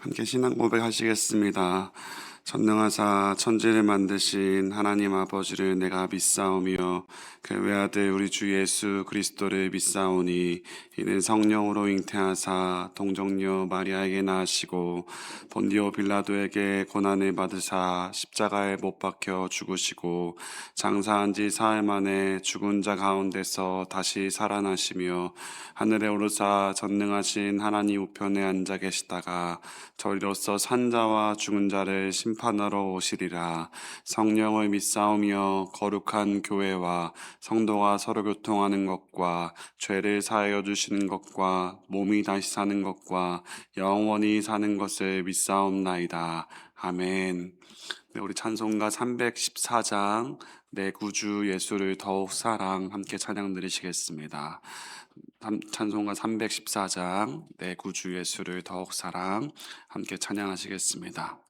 함께 신앙 고백하시겠습니다. 전능하사 천지를 만드신 하나님 아버지를 내가 믿사오며 그 외아들 우리 주 예수 그리스도를 믿사오니 이는 성령으로 잉태하사 동정녀 마리아에게 낳으시고 본디오 빌라도에게 고난을 받으사 십자가에 못 박혀 죽으시고 장사한 지 사흘 만에 죽은 자 가운데서 다시 살아나시며 하늘에 오르사 전능하신 하나님 우편에 앉아 계시다가 저리로서 산자와 죽은 자를 심판하러 오시리라. 성령을 믿사오며 거룩한 교회와 성도가 서로 교통하는 것과 죄를 사하여 주시는 것과 몸이 다시 사는 것과 영원히 사는 것을 믿사옵나이다. 아멘. 네, 우리 찬송가 314장 내 구주 예수를 더욱 사랑 함께 찬양 드리시겠습니다. 찬송가 314장 내 구주 예수를 더욱 사랑 함께 찬양하시겠습니다.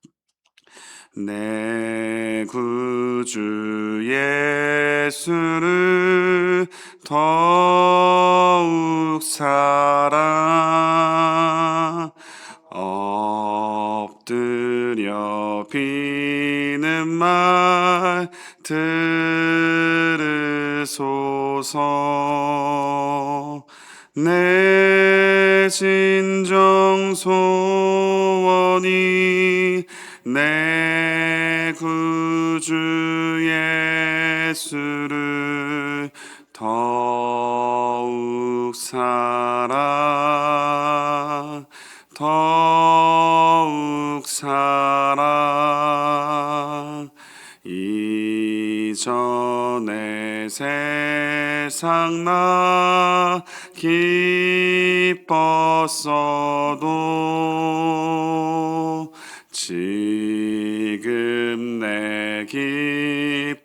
내 구주 예수를 더욱 사랑 엎드려 비는 말 들으소서. 내 진정 소원이 내 구주 예수를 더욱 사랑 더욱 사랑. 이전에 세상 나 기뻤어도 지금 내 기쁨은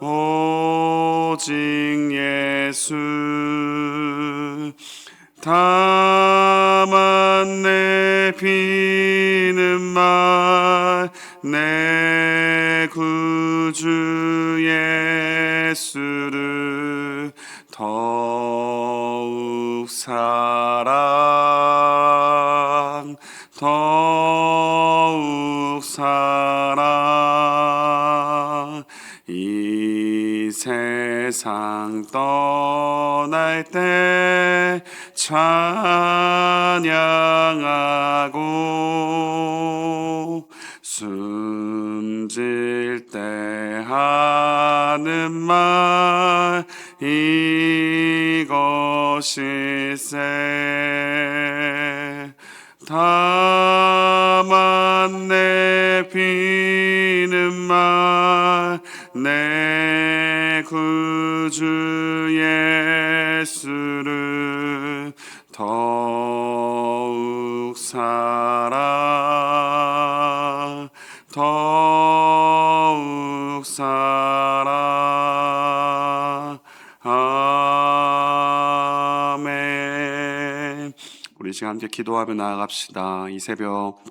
오직 예수. 다만 내 비는 말 내 구주 예수를 더욱 사랑 더욱 사랑. 이 세상 떠날 때 찬양하고 숨질 때 하는 말 이것일세. 다만 내 비는 말 내 구주 예수를 더욱 사랑 더욱 사랑. 아멘. 우리 지금 함께 기도하며 나아갑시다. 이 새벽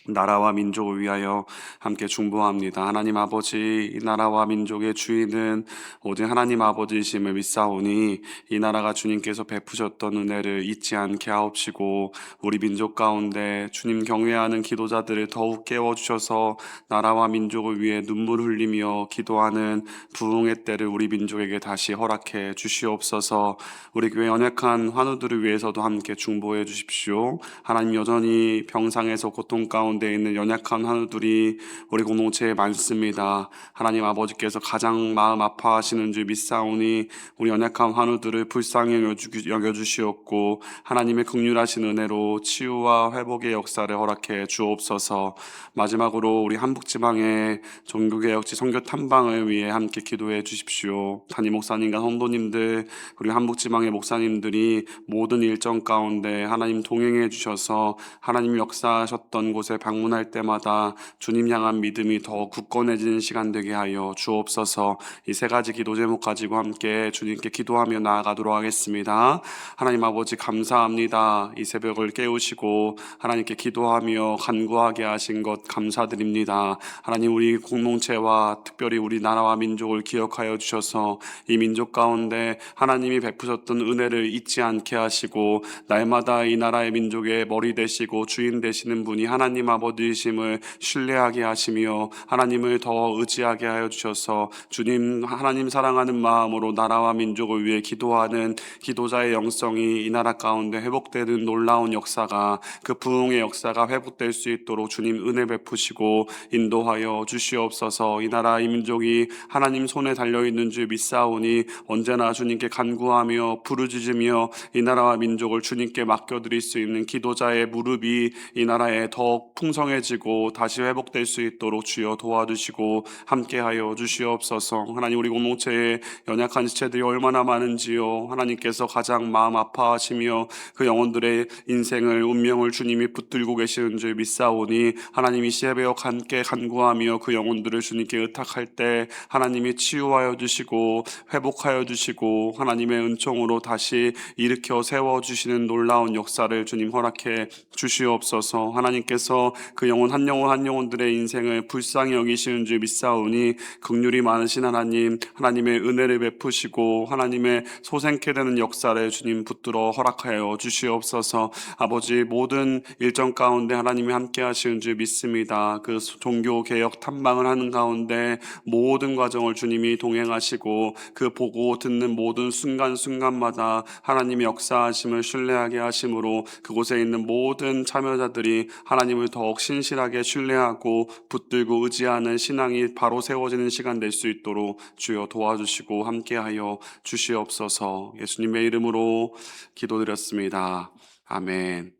나라와 민족을 위하여 함께 중보합니다. 하나님 아버지, 이 나라와 민족의 주인은 오직 하나님 아버지이심을 믿사오니 이 나라가 주님께서 베푸셨던 은혜를 잊지 않게 하옵시고 우리 민족 가운데 주님 경외하는 기도자들을 더욱 깨워주셔서 나라와 민족을 위해 눈물 흘리며 기도하는 부흥의 때를 우리 민족에게 다시 허락해 주시옵소서. 우리 교회 연약한 환우들을 위해서도 함께 중보해 주십시오. 하나님, 여전히 병상에서 고통 가운데 있는 연약한 환우들이 우리 공동체에 많습니다. 하나님 아버지께서 가장 마음 아파하시는 줄 믿사오니 우리 연약한 환우들을 불쌍히 여겨주시옵고 하나님의 긍휼하신 은혜로 치유와 회복의 역사를 허락해 주옵소서. 마지막으로 우리 한북지방의 종교개혁지 선교 탐방을 위해 함께 기도해 주십시오. 담임 목사님과 성도님들, 그리고 한북지방의 목사님들이 모든 일정 가운데 하나님 동행해 주셔서 하나님 역사하셨던 곳에 방문할 때마다 주님 향한 믿음이 더 굳건해지는 시간 되게 하여 주옵소서. 이 세 가지 기도 제목 가지고 함께 주님께 기도하며 나아가도록 하겠습니다. 하나님 아버지 감사합니다. 이 새벽을 깨우시고 하나님께 기도하며 간구하게 하신 것 감사드립니다. 하나님, 우리 공동체와 특별히 우리 나라와 민족을 기억하여 주셔서 이 민족 가운데 하나님이 베푸셨던 은혜를 잊지 않게 하시고 날마다 이 나라의 민족의 머리 되시고 주인 되시는 분이 하나님 아버지이심을 신뢰하게 하시며 하나님을 더 의지하게 하여 주셔서 주님 하나님 사랑하는 마음으로 나라와 민족을 위해 기도하는 기도자의 영성이 이 나라 가운데 회복되는 놀라운 역사가, 그 부흥의 역사가 회복될 수 있도록 주님 은혜 베푸시고 인도하여 주시옵소서. 이 나라 이 민족이 하나님 손에 달려있는 줄 믿사오니 언제나 주님께 간구하며 부르짖으며 이 나라와 민족을 주님께 맡겨드릴 수 있는 기도자의 무릎이 이 나라에 더욱 풍성해지고 다시 회복될 수 있도록 주여 도와주시고 함께하여 주시옵소서. 하나님, 우리 공동체에 연약한 지체들이 얼마나 많은지요. 하나님께서 가장 마음 아파하시며 그 영혼들의 인생을 운명을 주님이 붙들고 계시는 줄 믿사오니 하나님 이 새벽 함께 간구하며 그 영혼들을 주님께 의탁할 때 하나님이 치유하여 주시고 회복하여 주시고 하나님의 은총으로 다시 일으켜 세워주시는 놀라운 역사를 주님 허락해 주시옵소서. 하나님께서 그 영혼 한 영혼 한 영혼들의 인생을 불쌍히 여기시는 줄 믿사오니 긍휼이 많으신 하나님, 하나님의 은혜를 베푸시고 하나님의 소생케 되는 역사를 주님 붙들어 허락하여 주시옵소서. 아버지, 모든 일정 가운데 하나님이 함께 하시는 줄 믿습니다. 그 종교 개혁 탐방을 하는 가운데 모든 과정을 주님이 동행하시고 그 보고 듣는 모든 순간순간마다 하나님의 역사하심을 신뢰하게 하심으로 그곳에 있는 모든 참여자들이 하나님을 더욱 신실하게 신뢰하고 붙들고 의지하는 신앙이 바로 세워지는 시간 될 수 있도록 주여 도와주시고 함께하여 주시옵소서. 예수님의 이름으로 기도드렸습니다. 아멘.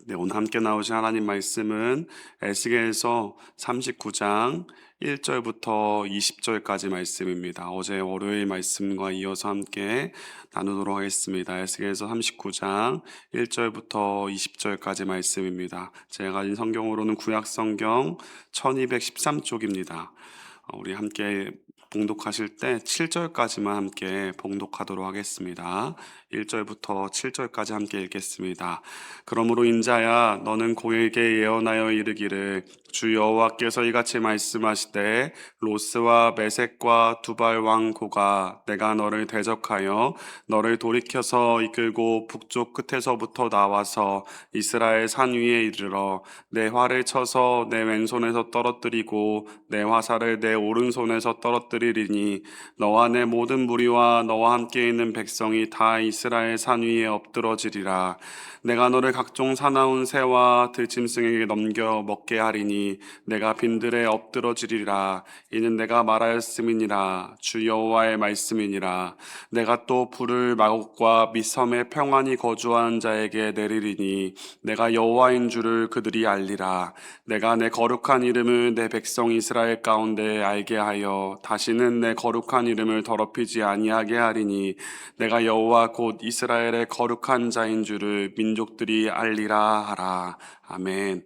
네, 오늘 함께 나오신 하나님 말씀은 에스겔서 39장 1절부터 20절까지 말씀입니다. 어제 월요일 말씀과 이어서 함께 나누도록 하겠습니다. 에스겔서 39장 1절부터 20절까지 말씀입니다. 제가 가진 성경으로는 구약성경 1213쪽입니다. 우리 함께 봉독하실 때 7절까지만 함께 봉독하도록 하겠습니다. 1절부터 7절까지 함께 읽겠습니다. 그러므로 인자야, 너는 고에게 예언하여 이르기를 주 여호와께서 이같이 말씀하시되 로스와 메섹과 두발 왕 고가 내가 너를 대적하여 너를 돌이켜서 이끌고 북쪽 끝에서부터 나와서 이스라엘 산 위에 이르러 내 활을 쳐서 내 왼손에서 떨어뜨리고 내 화살을 내 오른손에서 떨어뜨리리니 너와 내 모든 무리와 너와 함께 있는 백성이 다 이스라엘 산 위에 엎드러지리라. 내가 너를 각종 사나운 새와 들짐승에게 넘겨 먹게 하리니 내가 빈들에 엎드러지리라. 이는 내가 말하였음이니라. 주 여호와의 말씀이니라. 내가 또 불을 마곡과 및 섬에 평안히 거주하는 자에게 내리리니 내가 여호와인 줄을 그들이 알리라. 내가 내 거룩한 이름을 내 백성 이스라엘 가운데 알게 하여 다시는 내 거룩한 이름을 더럽히지 아니하게 하리니 내가 여호와 곧 이스라엘의 거룩한 자인 줄을 민족들이 알리라 하라. 아멘.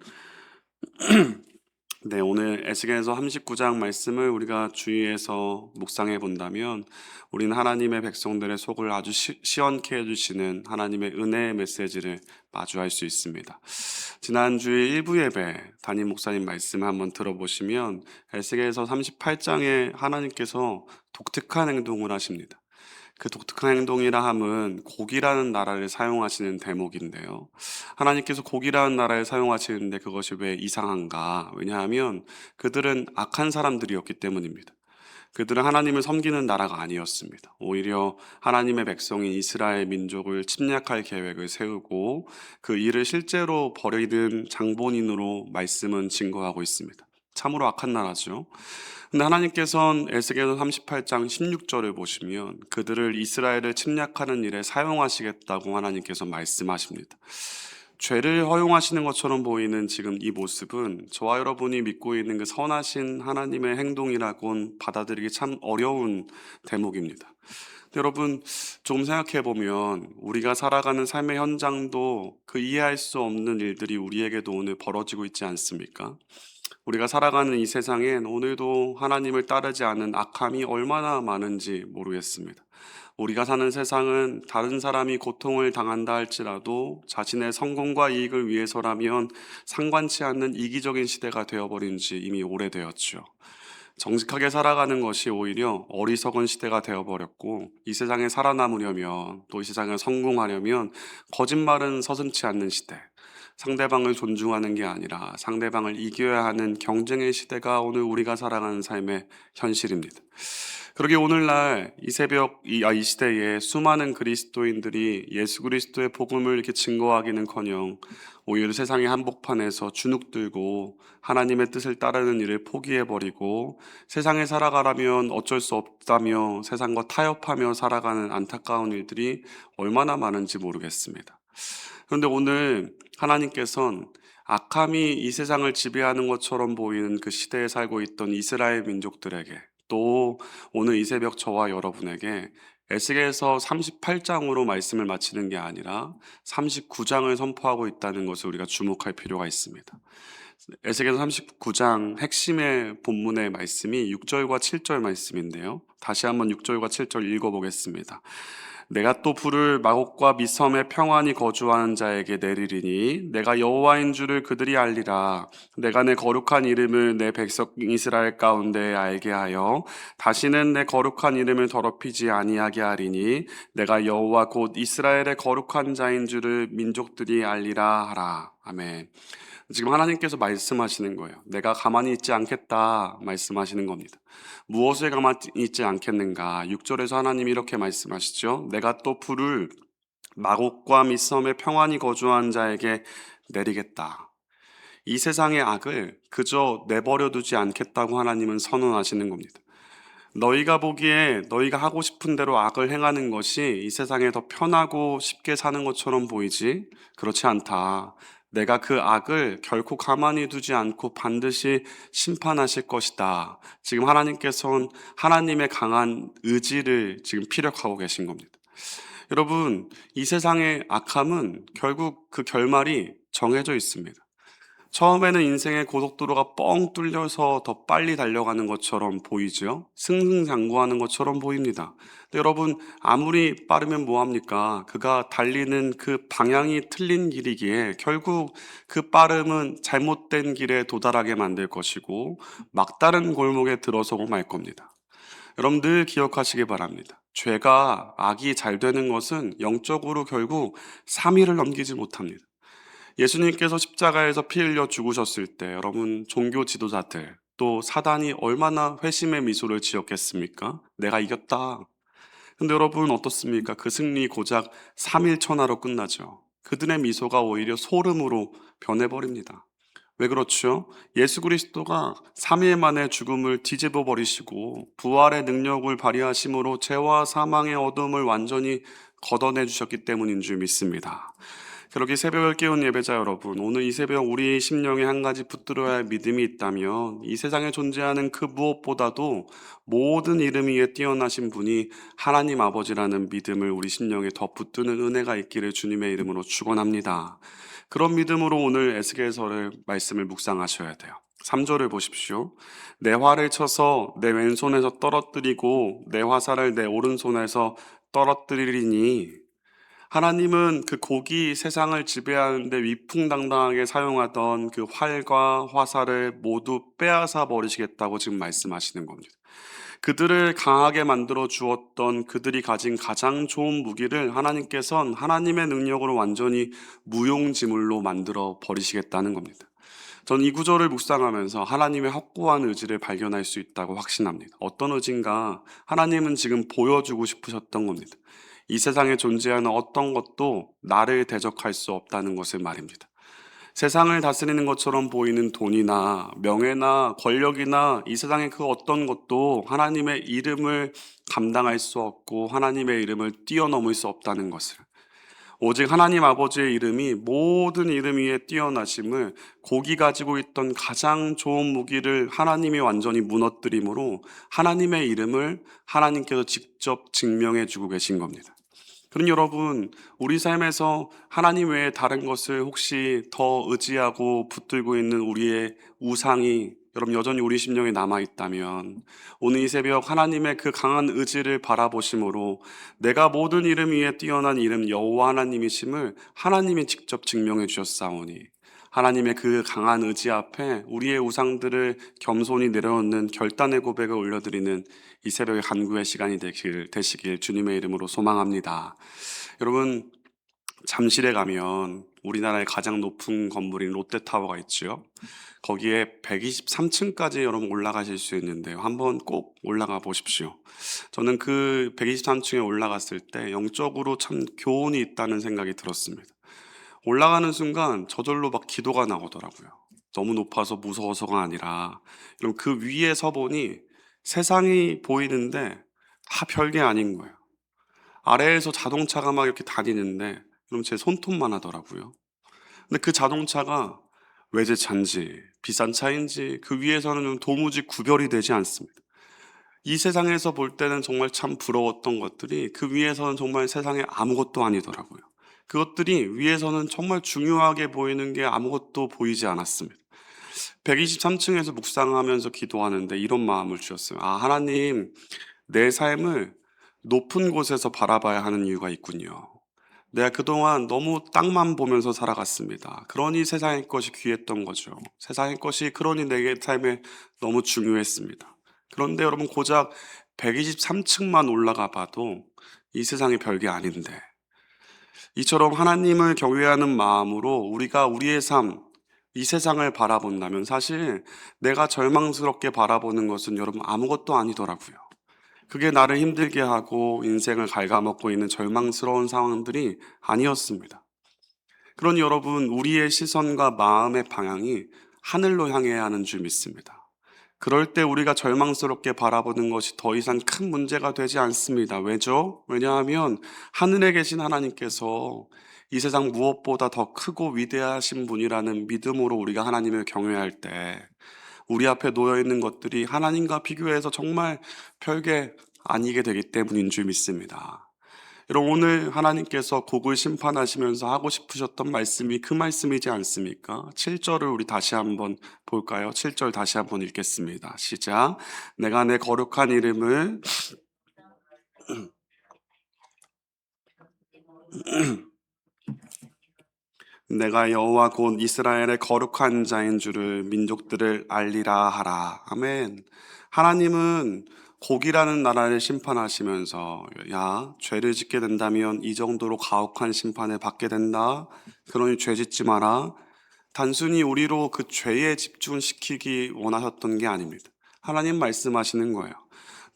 네, 오늘 에스겔서 39장 말씀을 우리가 주의해서 묵상해 본다면 우리는 하나님의 백성들의 속을 아주 시원케 해주시는 하나님의 은혜의 메시지를 마주할 수 있습니다. 지난주에 일부 예배 담임 목사님 말씀을 한번 들어보시면 에스겔서 38장에 하나님께서 독특한 행동을 하십니다. 그 독특한 행동이라 함은 곡이라는 나라를 사용하시는 대목인데요. 하나님께서 곡이라는 나라를 사용하시는데 그것이 왜 이상한가? 왜냐하면 그들은 악한 사람들이었기 때문입니다. 그들은 하나님을 섬기는 나라가 아니었습니다. 오히려 하나님의 백성인 이스라엘 민족을 침략할 계획을 세우고 그 일을 실제로 벌이는 장본인으로 말씀은 증거하고 있습니다. 참으로 악한 나라죠. 근데 하나님께서는 에스겔서 38장 16절을 보시면 그들을 이스라엘을 침략하는 일에 사용하시겠다고 하나님께서 말씀하십니다. 죄를 허용하시는 것처럼 보이는 지금 이 모습은 저와 여러분이 믿고 있는 그 선하신 하나님의 행동이라곤 받아들이기 참 어려운 대목입니다. 근데 여러분, 조금 생각해 보면 우리가 살아가는 삶의 현장도 그 이해할 수 없는 일들이 우리에게도 오늘 벌어지고 있지 않습니까? 우리가 살아가는 이 세상엔 오늘도 하나님을 따르지 않은 악함이 얼마나 많은지 모르겠습니다. 우리가 사는 세상은 다른 사람이 고통을 당한다 할지라도 자신의 성공과 이익을 위해서라면 상관치 않는 이기적인 시대가 되어버린 지 이미 오래되었죠. 정직하게 살아가는 것이 오히려 어리석은 시대가 되어버렸고, 이 세상에 살아남으려면, 또 이 세상에 성공하려면 거짓말은 서슴지 않는 시대, 상대방을 존중하는 게 아니라 상대방을 이겨야 하는 경쟁의 시대가 오늘 우리가 살아가는 삶의 현실입니다. 그러게 오늘날 이 새벽, 이 시대에 수많은 그리스도인들이 예수 그리스도의 복음을 이렇게 증거하기는커녕 오히려 세상의 한복판에서 주눅 들고 하나님의 뜻을 따르는 일을 포기해버리고 세상에 살아가라면 어쩔 수 없다며 세상과 타협하며 살아가는 안타까운 일들이 얼마나 많은지 모르겠습니다. 그런데 오늘 하나님께서는 악함이 이 세상을 지배하는 것처럼 보이는 그 시대에 살고 있던 이스라엘 민족들에게, 또 오늘 이 새벽 저와 여러분에게 에스겔서 38장으로 말씀을 마치는 게 아니라 39장을 선포하고 있다는 것을 우리가 주목할 필요가 있습니다. 에스겔서 39장 핵심의 본문의 말씀이 6절과 7절 말씀인데요. 다시 한번 6절과 7절 읽어보겠습니다. 내가 또 불을 마곡과 미섬에 평안히 거주하는 자에게 내리리니 내가 여호와인 줄을 그들이 알리라. 내가 내 거룩한 이름을 내 백성 이스라엘 가운데 알게 하여 다시는 내 거룩한 이름을 더럽히지 아니하게 하리니 내가 여호와 곧 이스라엘의 거룩한 자인 줄을 민족들이 알리라 하라. 아멘. 지금 하나님께서 말씀하시는 거예요. 내가 가만히 있지 않겠다 말씀하시는 겁니다. 무엇에 가만히 있지 않겠는가? 6절에서 하나님이 이렇게 말씀하시죠. 내가 또 불을 마곡과 미섬에 평안히 거주한 자에게 내리겠다. 이 세상의 악을 그저 내버려 두지 않겠다고 하나님은 선언하시는 겁니다. 너희가 보기에 너희가 하고 싶은 대로 악을 행하는 것이 이 세상에 더 편하고 쉽게 사는 것처럼 보이지? 그렇지 않다. 내가 그 악을 결코 가만히 두지 않고 반드시 심판하실 것이다. 지금 하나님께서는 하나님의 강한 의지를 지금 피력하고 계신 겁니다. 여러분, 이 세상의 악함은 결국 그 결말이 정해져 있습니다. 처음에는 인생의 고속도로가 뻥 뚫려서 더 빨리 달려가는 것처럼 보이죠. 승승장구하는 것처럼 보입니다. 근데 여러분, 아무리 빠르면 뭐합니까? 그가 달리는 그 방향이 틀린 길이기에 결국 그 빠름은 잘못된 길에 도달하게 만들 것이고 막다른 골목에 들어서고 말 겁니다. 여러분 늘 기억하시기 바랍니다. 죄가 악이 잘 되는 것은 영적으로 결국 3일을 넘기지 못합니다. 예수님께서 십자가에서 피 흘려 죽으셨을 때 여러분 종교 지도자들 또 사단이 얼마나 회심의 미소를 지었겠습니까? 내가 이겼다. 근데 여러분 어떻습니까? 그 승리 고작 3일 천하로 끝나죠. 그들의 미소가 오히려 소름으로 변해버립니다. 왜 그렇죠? 예수 그리스도가 3일 만에 죽음을 뒤집어 버리시고 부활의 능력을 발휘하심으로 죄와 사망의 어둠을 완전히 걷어내 주셨기 때문인 줄 믿습니다. 그렇게 새벽을 깨운 예배자 여러분, 오늘 이 새벽 우리 심령에 한 가지 붙들어야 할 믿음이 있다면 이 세상에 존재하는 그 무엇보다도 모든 이름 위에 뛰어나신 분이 하나님 아버지라는 믿음을 우리 심령에 더 붙드는 은혜가 있기를 주님의 이름으로 축원합니다. 그런 믿음으로 오늘 에스겔서를 말씀을 묵상하셔야 돼요. 3절을 보십시오. 내 활을 쳐서 내 왼손에서 떨어뜨리고 내 화살을 내 오른손에서 떨어뜨리리니, 하나님은 그 고기 세상을 지배하는데 위풍당당하게 사용하던 그 활과 화살을 모두 빼앗아 버리시겠다고 지금 말씀하시는 겁니다. 그들을 강하게 만들어 주었던 그들이 가진 가장 좋은 무기를 하나님께서는 하나님의 능력으로 완전히 무용지물로 만들어 버리시겠다는 겁니다. 전 이 구절을 묵상하면서 하나님의 확고한 의지를 발견할 수 있다고 확신합니다. 어떤 의지인가? 하나님은 지금 보여주고 싶으셨던 겁니다. 이 세상에 존재하는 어떤 것도 나를 대적할 수 없다는 것을 말입니다. 세상을 다스리는 것처럼 보이는 돈이나 명예나 권력이나 이 세상의 그 어떤 것도 하나님의 이름을 감당할 수 없고 하나님의 이름을 뛰어넘을 수 없다는 것을, 오직 하나님 아버지의 이름이 모든 이름 위에 뛰어나심을, 곡이 가지고 있던 가장 좋은 무기를 하나님이 완전히 무너뜨림으로 하나님의 이름을 하나님께서 직접 증명해 주고 계신 겁니다. 그럼 여러분, 우리 삶에서 하나님 외에 다른 것을 혹시 더 의지하고 붙들고 있는 우리의 우상이 여러분 여전히 우리 심령에 남아있다면, 오늘 이 새벽 하나님의 그 강한 의지를 바라보심으로 내가 모든 이름 위에 뛰어난 이름 여호와 하나님이심을 하나님이 직접 증명해 주셨사오니, 하나님의 그 강한 의지 앞에 우리의 우상들을 겸손히 내려놓는 결단의 고백을 올려드리는 이 새벽의 간구의 시간이 되시길 주님의 이름으로 소망합니다. 여러분, 잠실에 가면 우리나라의 가장 높은 건물인 롯데타워가 있죠. 거기에 123층까지 여러분 올라가실 수 있는데요. 한번 꼭 올라가 보십시오. 저는 그 123층에 올라갔을 때 영적으로 참 교훈이 있다는 생각이 들었습니다. 올라가는 순간 저절로 막 기도가 나오더라고요. 너무 높아서 무서워서가 아니라, 그럼 그 위에 서 보니 세상이 보이는데 다 별게 아닌 거예요. 아래에서 자동차가 막 이렇게 다니는데 그럼 제 손톱만 하더라고요. 근데 그 자동차가 외제차인지 비싼 차인지 그 위에서는 좀 도무지 구별이 되지 않습니다. 이 세상에서 볼 때는 정말 참 부러웠던 것들이 그 위에서는 정말 세상에 아무것도 아니더라고요. 그것들이 위에서는 정말 중요하게 보이는 게 아무것도 보이지 않았습니다. 123층에서 묵상하면서 기도하는데 이런 마음을 주셨어요. 아, 하나님, 내 삶을 높은 곳에서 바라봐야 하는 이유가 있군요. 내가 그동안 너무 땅만 보면서 살아갔습니다. 그러니 세상의 것이 귀했던 거죠. 세상의 것이 그러니 내 삶에 너무 중요했습니다. 그런데 여러분, 고작 123층만 올라가 봐도 이 세상이 별게 아닌데, 이처럼 하나님을 경외하는 마음으로 우리가 우리의 삶, 이 세상을 바라본다면 사실 내가 절망스럽게 바라보는 것은 여러분 아무것도 아니더라고요. 그게 나를 힘들게 하고 인생을 갉아먹고 있는 절망스러운 상황들이 아니었습니다. 그러니 여러분, 우리의 시선과 마음의 방향이 하늘로 향해야 하는 줄 믿습니다. 그럴 때 우리가 절망스럽게 바라보는 것이 더 이상 큰 문제가 되지 않습니다. 왜죠? 왜냐하면 하늘에 계신 하나님께서 이 세상 무엇보다 더 크고 위대하신 분이라는 믿음으로 우리가 하나님을 경외할 때 우리 앞에 놓여 있는 것들이 하나님과 비교해서 정말 별게 아니게 되기 때문인 줄 믿습니다. 여러분, 오늘 하나님께서 곡을 심판하시면서 하고 싶으셨던 말씀이 그 말씀이지 않습니까? 7절을 우리 다시 한번 볼까요? 7절 다시 한번 읽겠습니다. 시작. 내가 내 거룩한 이름을 내가 여호와 곧 이스라엘의 거룩한 자인 줄을 민족들을 알리라 하라. 아멘. 하나님은 곡이라는 나라를 심판하시면서, 야, 죄를 짓게 된다면 이 정도로 가혹한 심판을 받게 된다. 그러니 죄 짓지 마라. 단순히 우리로 그 죄에 집중시키기 원하셨던 게 아닙니다. 하나님 말씀하시는 거예요.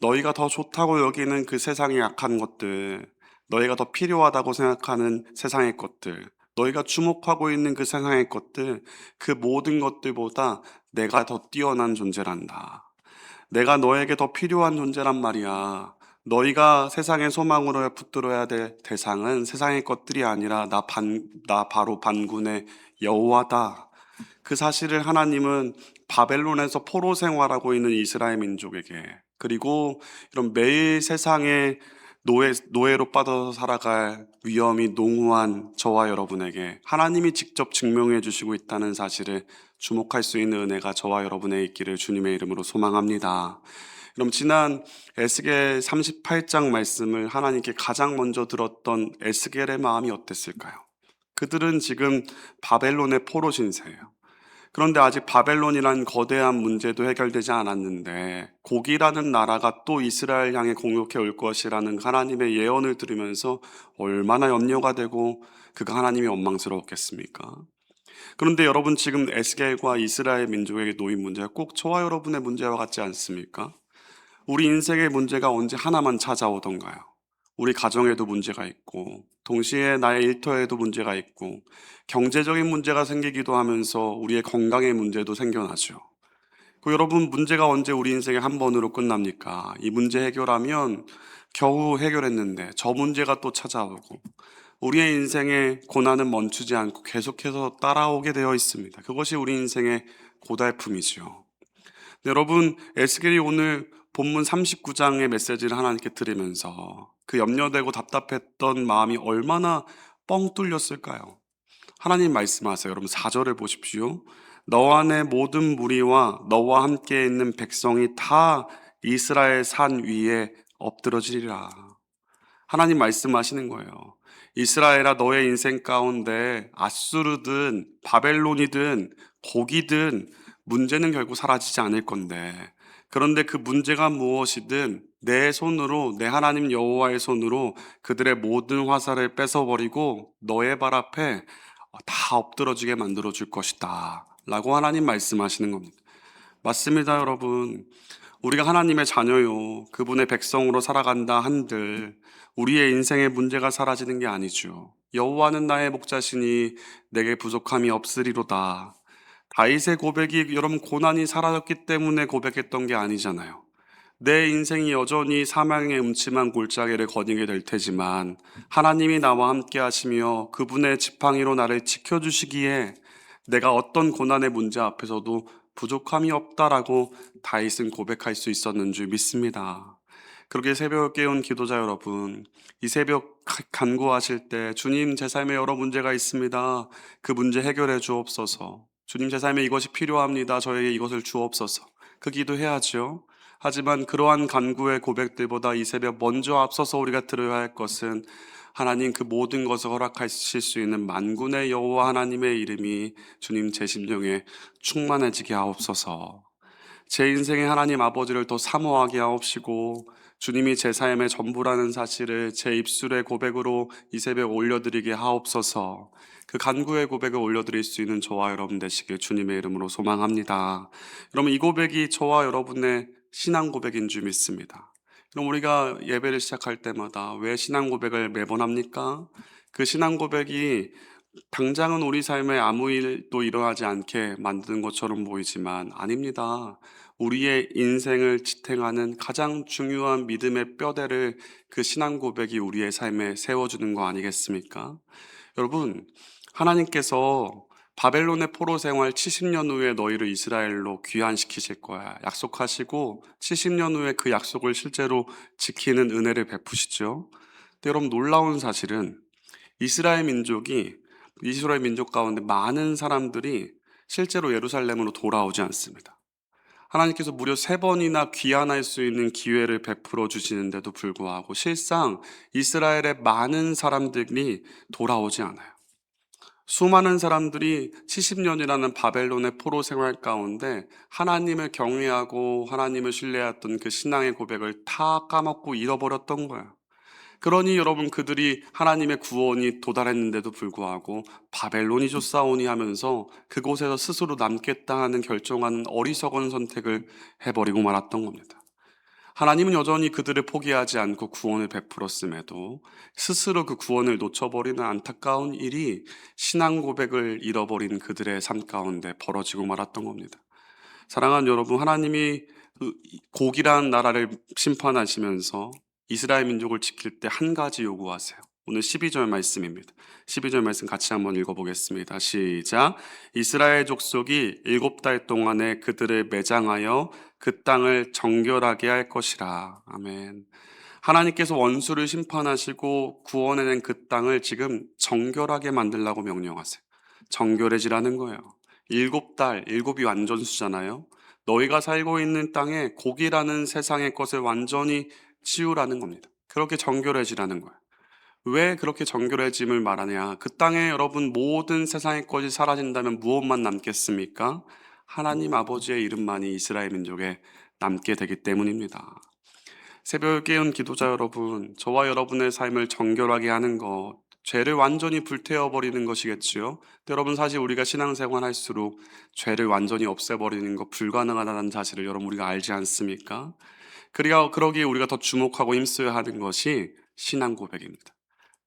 너희가 더 좋다고 여기는 그 세상의 약한 것들, 너희가 더 필요하다고 생각하는 세상의 것들, 너희가 주목하고 있는 그 세상의 것들, 그 모든 것들보다 내가 더 뛰어난 존재란다. 내가 너에게 더 필요한 존재란 말이야. 너희가 세상의 소망으로 붙들어야 될 대상은 세상의 것들이 아니라 나 바로 반군의 여호와다. 그 사실을 하나님은 바벨론에서 포로 생활하고 있는 이스라엘 민족에게, 그리고 이런 매일 세상의 노예로 빠져서 살아갈 위험이 농후한 저와 여러분에게 하나님이 직접 증명해 주시고 있다는 사실을 주목할 수 있는 은혜가 저와 여러분의 있기를 주님의 이름으로 소망합니다. 그럼 지난 에스겔 38장 말씀을 하나님께 가장 먼저 들었던 에스겔의 마음이 어땠을까요? 그들은 지금 바벨론의 포로 신세예요. 그런데 아직 바벨론이란 거대한 문제도 해결되지 않았는데 곡이라는 나라가 또 이스라엘 향해 공격해 올 것이라는 하나님의 예언을 들으면서 얼마나 염려가 되고 그가 하나님이 원망스러웠겠습니까? 그런데 여러분, 지금 에스겔과 이스라엘 민족에게 놓인 문제가 꼭 저와 여러분의 문제와 같지 않습니까? 우리 인생의 문제가 언제 하나만 찾아오던가요? 우리 가정에도 문제가 있고, 동시에 나의 일터에도 문제가 있고, 경제적인 문제가 생기기도 하면서 우리의 건강의 문제도 생겨나죠. 그 여러분, 문제가 언제 우리 인생에 한 번으로 끝납니까? 이 문제 해결하면 겨우 해결했는데 저 문제가 또 찾아오고, 우리의 인생에 고난은 멈추지 않고 계속해서 따라오게 되어 있습니다. 그것이 우리 인생의 고달픔이지요. 네, 여러분, 에스겔이 오늘 본문 39장의 메시지를 하나님께 들으면서 그 염려되고 답답했던 마음이 얼마나 뻥 뚫렸을까요? 하나님 말씀하세요. 여러분 4절을 보십시오. 너와 내 모든 무리와 너와 함께 있는 백성이 다 이스라엘 산 위에 엎드러지리라. 하나님 말씀하시는 거예요. 이스라엘아, 너의 인생 가운데 아수르든 바벨론이든 고기든 문제는 결국 사라지지 않을 건데, 그런데 그 문제가 무엇이든 내 손으로, 내 하나님 여호와의 손으로 그들의 모든 화살을 뺏어버리고 너의 발 앞에 다 엎드러지게 만들어 줄 것이다 라고 하나님 말씀하시는 겁니다. 맞습니다, 여러분. 우리가 하나님의 자녀요, 그분의 백성으로 살아간다 한들 우리의 인생의 문제가 사라지는 게 아니죠. 여호와는 나의 목자시니 내게 부족함이 없으리로다. 다윗의 고백이 여러분 고난이 사라졌기 때문에 고백했던 게 아니잖아요. 내 인생이 여전히 사망의 음침한 골짜기를 거니게 될 테지만 하나님이 나와 함께 하시며 그분의 지팡이로 나를 지켜주시기에 내가 어떤 고난의 문제 앞에서도 부족함이 없다라고 다윗은 고백할 수 있었는 줄 믿습니다. 그렇게 새벽을 깨운 기도자 여러분, 이 새벽 간구하실 때 주님, 제 삶에 여러 문제가 있습니다. 그 문제 해결해 주옵소서. 주님, 제 삶에 이것이 필요합니다. 저에게 이것을 주옵소서. 그 기도해야죠. 하지만 그러한 간구의 고백들보다 이 새벽 먼저 앞서서 우리가 들어야 할 것은 하나님 그 모든 것을 허락하실 수 있는 만군의 여호와 하나님의 이름이 주님 제 심령에 충만해지게 하옵소서. 제 인생의 하나님 아버지를 더 사모하게 하옵시고 주님이 제 삶의 전부라는 사실을 제 입술의 고백으로 이 새벽 올려드리게 하옵소서. 그 간구의 고백을 올려드릴 수 있는 저와 여러분 되시길 주님의 이름으로 소망합니다. 여러분, 이 고백이 저와 여러분의 신앙 고백인 줄 믿습니다. 그럼 우리가 예배를 시작할 때마다 왜 신앙 고백을 매번 합니까? 그 신앙 고백이 당장은 우리 삶에 아무 일도 일어나지 않게 만드는 것처럼 보이지만 아닙니다. 우리의 인생을 지탱하는 가장 중요한 믿음의 뼈대를 그 신앙 고백이 우리의 삶에 세워주는 거 아니겠습니까? 여러분, 하나님께서 바벨론의 포로 생활 70년 후에 너희를 이스라엘로 귀환시키실 거야 약속하시고 70년 후에 그 약속을 실제로 지키는 은혜를 베푸시죠. 근데 여러분, 놀라운 사실은 이스라엘 민족 가운데 많은 사람들이 실제로 예루살렘으로 돌아오지 않습니다. 하나님께서 무려 3번이나 귀환할 수 있는 기회를 베풀어 주시는데도 불구하고 실상 이스라엘의 많은 사람들이 돌아오지 않아요. 수많은 사람들이 70년이라는 바벨론의 포로 생활 가운데 하나님을 경외하고 하나님을 신뢰했던 그 신앙의 고백을 다 까먹고 잃어버렸던 거예요. 그러니 여러분, 그들이 하나님의 구원이 도달했는데도 불구하고 바벨론이 쫓아오니 하면서 그곳에서 스스로 남겠다 하는 결정하는 어리석은 선택을 해버리고 말았던 겁니다. 하나님은 여전히 그들을 포기하지 않고 구원을 베풀었음에도 스스로 그 구원을 놓쳐버리는 안타까운 일이 신앙 고백을 잃어버린 그들의 삶 가운데 벌어지고 말았던 겁니다. 사랑하는 여러분, 하나님이 그 고기란 나라를 심판하시면서 이스라엘 민족을 지킬 때 한 가지 요구하세요. 오늘 12절 말씀입니다. 12절 말씀 같이 한번 읽어보겠습니다. 시작. 이스라엘 족속이 7달 동안에 그들을 매장하여 그 땅을 정결하게 할 것이라. 아멘. 하나님께서 원수를 심판하시고 구원해낸 그 땅을 지금 정결하게 만들라고 명령하세요. 정결해지라는 거예요. 7달, 7이 완전수잖아요. 너희가 살고 있는 땅에 고기라는 세상의 것을 완전히 치우라는 겁니다. 그렇게 정결해지라는 거예요. 왜 그렇게 정결해짐을 말하냐? 그 땅에 여러분 모든 세상의 것이 사라진다면 무엇만 남겠습니까? 하나님 아버지의 이름만이 이스라엘 민족에 남게 되기 때문입니다. 새벽을 깨운 기도자 여러분, 저와 여러분의 삶을 정결하게 하는 것, 죄를 완전히 불태워버리는 것이겠지요. 근데 여러분, 사실 우리가 신앙생활 할수록 죄를 완전히 없애버리는 것 불가능하다는 사실을 여러분 우리가 알지 않습니까? 그러기에 우리가 더 주목하고 힘써야 하는 것이 신앙 고백입니다.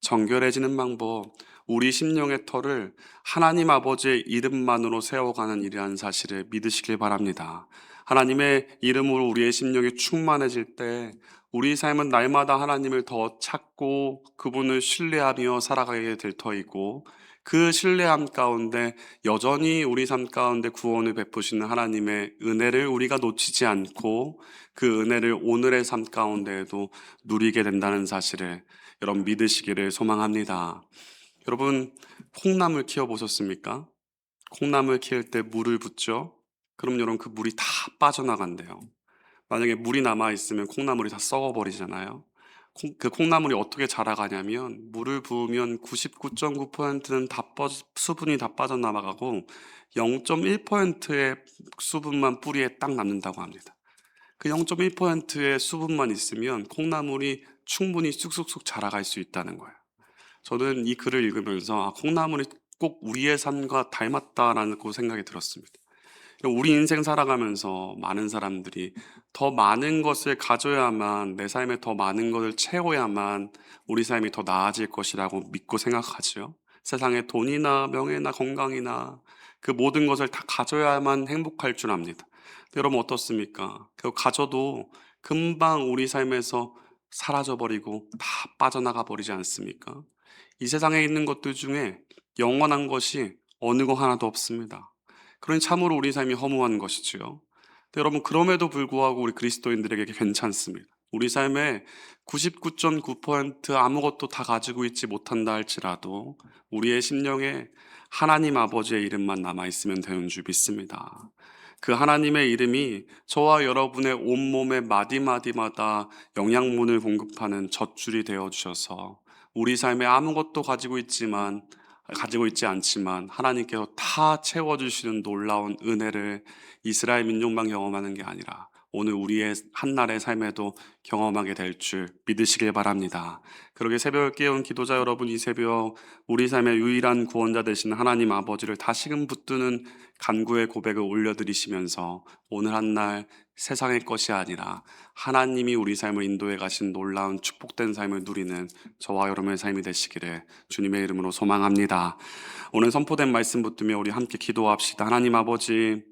정결해지는 방법, 우리 심령의 터를 하나님 아버지의 이름만으로 세워가는 일이라는 사실을 믿으시길 바랍니다. 하나님의 이름으로 우리의 심령이 충만해질 때 우리 삶은 날마다 하나님을 더 찾고 그분을 신뢰하며 살아가게 될 터이고, 그 신뢰함 가운데 여전히 우리 삶 가운데 구원을 베푸시는 하나님의 은혜를 우리가 놓치지 않고 그 은혜를 오늘의 삶 가운데에도 누리게 된다는 사실을 여러분 믿으시기를 소망합니다. 여러분, 콩나물 키워보셨습니까? 콩나물 키울 때 물을 붓죠? 그럼 여러분 그 물이 다 빠져나간대요. 만약에 물이 남아있으면 콩나물이 다 썩어버리잖아요. 그 콩나물이 어떻게 자라가냐면 물을 부으면 99.9%는 수분이 다 빠져나가고 0.1%의 수분만 뿌리에 딱 남는다고 합니다. 그 0.1%의 수분만 있으면 콩나물이 충분히 쑥쑥쑥 자라갈 수 있다는 거예요. 저는 이 글을 읽으면서 콩나물이 꼭 우리의 삶과 닮았다라는 생각이 들었습니다. 우리 인생 살아가면서 많은 사람들이 더 많은 것을 가져야만, 내 삶에 더 많은 것을 채워야만 우리 삶이 더 나아질 것이라고 믿고 생각하죠. 세상에 돈이나 명예나 건강이나 그 모든 것을 다 가져야만 행복할 줄 압니다. 근데 여러분 어떻습니까? 그거 가져도 금방 우리 삶에서 사라져버리고 다 빠져나가 버리지 않습니까? 이 세상에 있는 것들 중에 영원한 것이 어느 거 하나도 없습니다. 그러니 참으로 우리 삶이 허무한 것이지요. 근데 여러분, 그럼에도 불구하고 우리 그리스도인들에게 괜찮습니다. 우리 삶에 99.9% 아무것도 다 가지고 있지 못한다 할지라도 우리의 심령에 하나님 아버지의 이름만 남아있으면 되는 줄 믿습니다. 그 하나님의 이름이 저와 여러분의 온몸의 마디마디마다 영양분을 공급하는 젖줄이 되어주셔서 우리 삶에 아무것도 가지고 있지 않지만 하나님께서 다 채워주시는 놀라운 은혜를 이스라엘 민족만 경험하는 게 아니라 오늘 우리의 한날의 삶에도 경험하게 될 줄 믿으시길 바랍니다. 그러게 새벽을 깨운 기도자 여러분, 이 새벽 우리 삶의 유일한 구원자 되신 하나님 아버지를 다시금 붙드는 간구의 고백을 올려드리시면서 오늘 한날 세상의 것이 아니라 하나님이 우리 삶을 인도해 가신 놀라운 축복된 삶을 누리는 저와 여러분의 삶이 되시기를 주님의 이름으로 소망합니다. 오늘 선포된 말씀 붙들며 우리 함께 기도합시다. 하나님 아버지,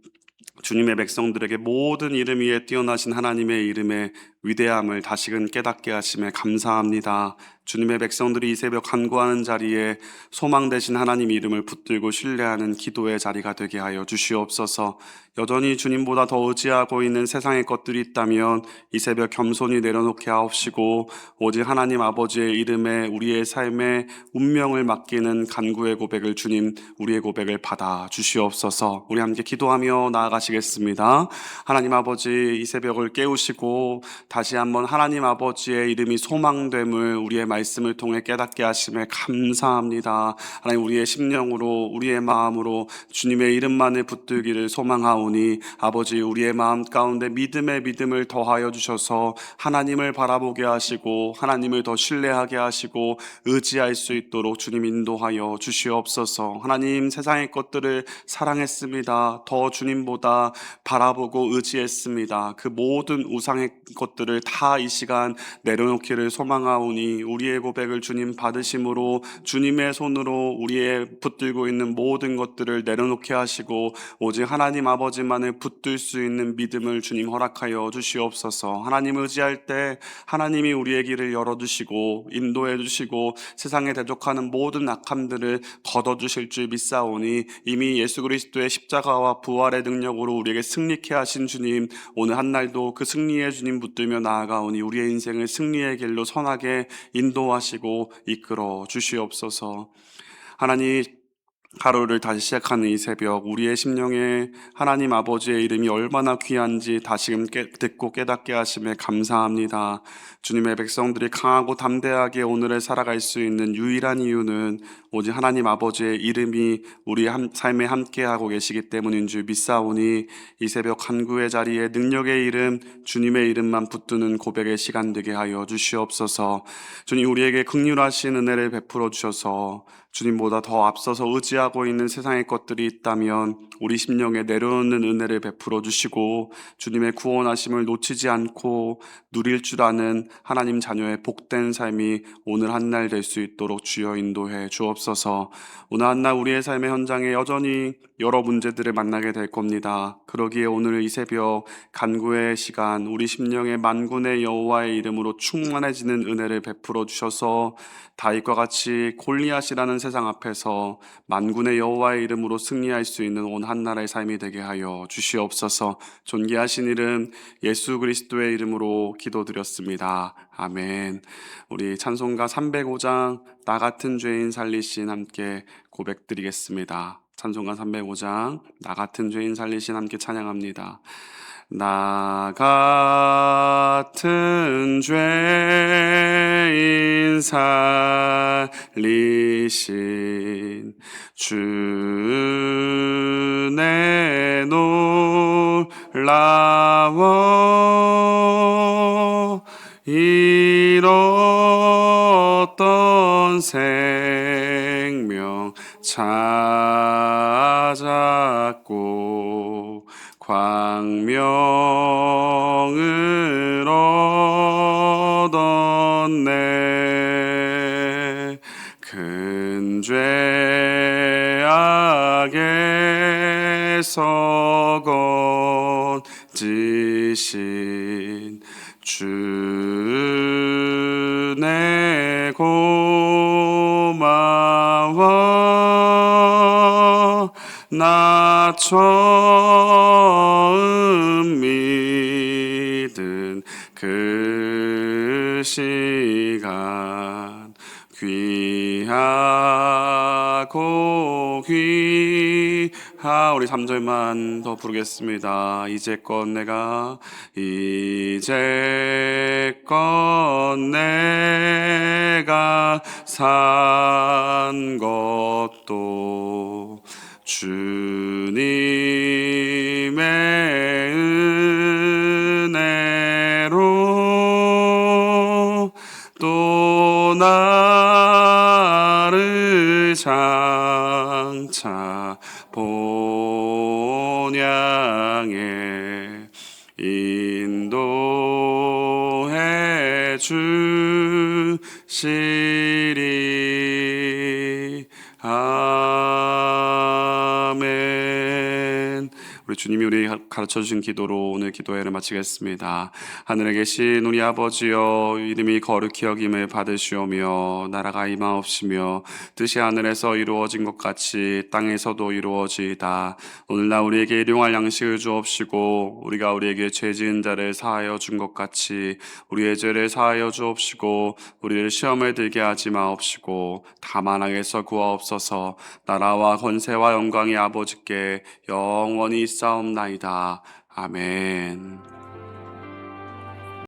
주님의 백성들에게 모든 이름 위에 뛰어나신 하나님의 이름의 위대함을 다시금 깨닫게 하심에 감사합니다. 주님의 백성들이 이 새벽 간구하는 자리에 소망 되신 하나님 이름을 붙들고 신뢰하는 기도의 자리가 되게 하여 주시옵소서. 여전히 주님보다 더 의지하고 있는 세상의 것들이 있다면 이 새벽 겸손히 내려놓게 하옵시고 오직 하나님 아버지의 이름에 우리의 삶의 운명을 맡기는 간구의 고백을 주님 우리의 고백을 받아 주시옵소서. 우리 함께 기도하며 나아가시겠습니다. 하나님 아버지, 이 새벽을 깨우시고 다시 한번 하나님 아버지의 이름이 소망됨을 우리의 말씀을 통해 깨닫게 하심에 감사합니다. 하나님, 우리의 심령으로 우리의 마음으로 주님의 이름만을 붙들기를 소망하오니 아버지, 우리의 마음 가운데 믿음을 더하여 주셔서 하나님을 바라보게 하시고 하나님을 더 신뢰하게 하시고 의지할 수 있도록 주님 인도하여 주시옵소서. 하나님, 세상의 것들을 사랑했습니다. 더 주님보다 바라보고 의지했습니다. 그 모든 우상의 것들을 다 이 시간 내려놓기를 소망하오니 우리의 고백을 주님 받으심으로 주님의 손으로 우리의 붙들고 있는 모든 것들을 내려놓게 하시고 오직 하나님 아버지만을 붙들 수 있는 믿음을 주님 허락하여 주시옵소서. 하나님 의지할 때 하나님이 우리의 길을 열어주시고 인도해 주시고 세상에 대적하는 모든 악함들을 걷어주실 줄 믿사오니 이미 예수 그리스도의 십자가와 부활의 능력으로 우리에게 승리케 하신 주님, 오늘 한날도 그 승리의 주님 붙들며 나아가오니 우리의 인생을 승리의 길로 선하게 인도하시고 이끌어 주시옵소서. 하나님, 하루를 다시 시작하는 이 새벽 우리의 심령에 하나님 아버지의 이름이 얼마나 귀한지 다시금 듣고 깨닫게 하심에 감사합니다. 주님의 백성들이 강하고 담대하게 오늘을 살아갈 수 있는 유일한 이유는 오직 하나님 아버지의 이름이 우리 삶에 함께하고 계시기 때문인 줄 믿사오니 이 새벽 간구의 자리에 능력의 이름, 주님의 이름만 붙드는 고백의 시간 되게 하여 주시옵소서. 주님, 우리에게 긍휼하신 은혜를 베풀어 주셔서 주님보다 더 앞서서 의지하고 소비하고 있는 세상의 것들이 있다면 우리 심령에 내려오는 은혜를 베풀어 주시고 주님의 구원하심을 놓치지 않고 누릴 줄 아는 하나님 자녀의 복된 삶이 오늘 한 날 될 수 있도록 주여 인도해 주옵소서. 오늘 한 날 우리의 삶의 현장에 여전히 여러 문제들을 만나게 될 겁니다. 그러기에 오늘 이 새벽 간구의 시간, 우리 심령의 만군의 여호와의 이름으로 충만해지는 은혜를 베풀어 주셔서 다윗과 같이 골리앗이라는 세상 앞에서 만군의 여호와의 이름으로 승리할 수 있는 온 한나라의 삶이 되게 하여 주시옵소서. 존귀하신 이름 예수 그리스도의 이름으로 기도드렸습니다. 아멘. 우리 찬송가 305장 나 같은 죄인 살리신 함께 고백드리겠습니다. 찬송가 305장 나 같은 죄인 살리신 함께 찬양합니다. 나 같은 죄인 살리신 주 내 놀라워 잃었던 생명 찾았고 광명을 얻었네. 큰 죄악에서 건지신 주 내 고마워. 나 처음 믿은 그 시간 귀하고 우리 3절만 더 부르겠습니다. 이제껏 내가 산 것도 주님의 은혜로 또 나를 장차 본향에 인도해 주시리. 아멘. 우리 주님이 우리 가르쳐주신 기도로 오늘 기도회를 마치겠습니다. 하늘에 계신 우리 아버지여, 이름이 거룩히 여김을 받으시오며 나라가 임하옵시며 뜻이 하늘에서 이루어진 것 같이 땅에서도 이루어지이다. 오늘날 우리에게 일용할 양식을 주옵시고 우리가 우리에게 죄 지은 자를 사하여 준 것 같이 우리의 죄를 사하여 주옵시고 우리를 시험에 들게 하지 마옵시고 다만 악에서 구하옵소서. 나라와 권세와 영광이 아버지께 영원히 있사옵나이다. 아멘.